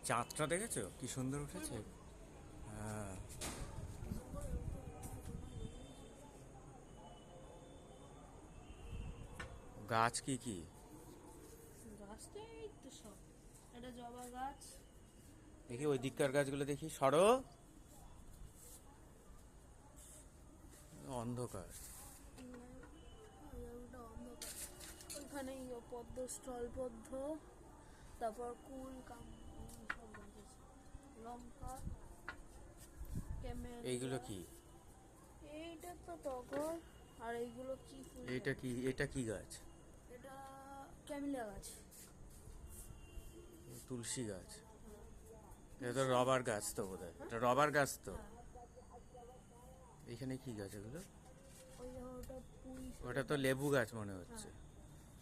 চাঁদটা দেখেছো কি সুন্দর উঠেছে? হ্যাঁ। গাছ কি কি? গাছ তো এই তো সব, এটা জবা গাছ। দেখি ওই দিককার গাছগুলো দেখি, সরো। অন্ধকার। ওটা অন্ধকার। ওইখানে পদ্ম, স্থলপদ্ম, তারপর কুল কাম, সব গাছ আছে। লঙ্কা, এইগুলো ক্যামেলিয়া। কি? এইটা তো টগর। আর এইগুলো কি ফুল এইটা জানি? কি, এটা কি গাছ? এটা ক্যামেলিয়া গাছ। তুলসী গাছ। এটা তো তুলসী। রবার গাছ তো বোধহয়, হ্যাঁ এটা রবার গাছ তো। হ্যাঁ। এখানে কি গাছ এগুলো? ওই যে ওটা পুঁই ওটা শাক। তো লেবু গাছ মনে হ্যাঁ, হচ্ছে।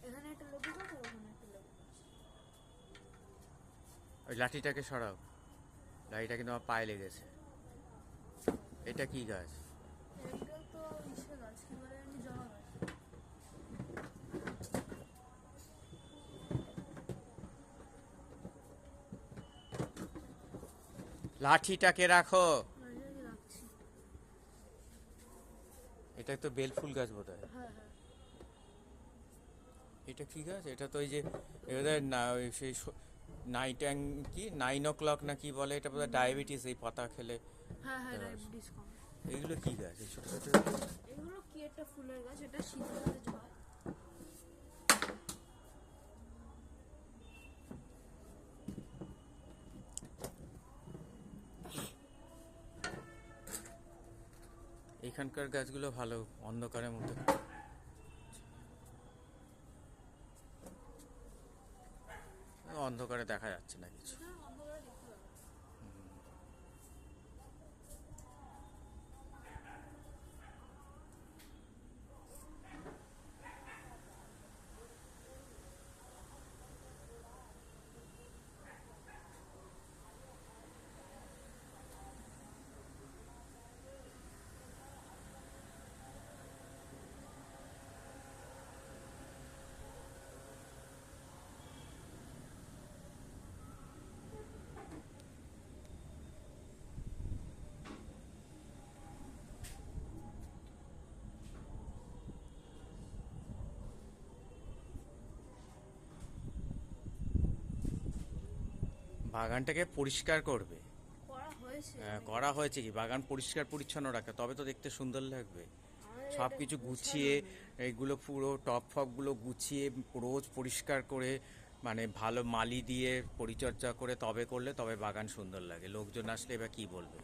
এখানে একটা লেবু গাছ আর ওখানে একটা লেবু গাছ। ওই লাঠিটাকে সরাও, লাঠিটা কিন্তু আমার পায়ে লেগেছে। এটা কি গাছ? এইটা তো ইসে গাছ, কি বলে জানি, জবা গাছ। লাঠিটাকে রাখো। রাজাকে রাখছি। এটা তো বেলফুল গাছ বোধহয়। হ্যাঁ হ্যাঁ। এটা কি গাছ? এটা তো ওই যে এবার না, ওই সেই নাইট কি 9 o'clock না কি বলে, এটা বোধহয় ডায়াবেটিস, এই পাতা খেলে। হ্যাঁ হ্যাঁ, আহ, ডায়াবেটিস কম। এইগুলো কি গাছ, এই ছোট ছোট? এগুলো কি একটা ফুলের গাছ, এটা শীতকালে জয়। এখানকার গাছগুলো ভালো, অন্ধকারের মধ্যে। অন্ধকারে দেখা যাচ্ছে না কিছু। এখানে অন্ধকারে দেখতে পাবে। বাগানটাকে পরিষ্কার করবে। করা হয়েছে করা হয়েছে কি, বাগান পরিষ্কার পরিচ্ছন্ন রাখা, তবে তো দেখতে সুন্দর লাগবে। আমাদের সব এটা কিছু গুছানো গুছিয়ে, নেই। এইগুলো পুরো টপ ফপগুলো গুছিয়ে রোজ পরিষ্কার করে, মানে ভালো মালি দিয়ে পরিচর্যা করে তবে করলে তবে বাগান সুন্দর লাগে। লোকজন আসলে এবার কি বলবে?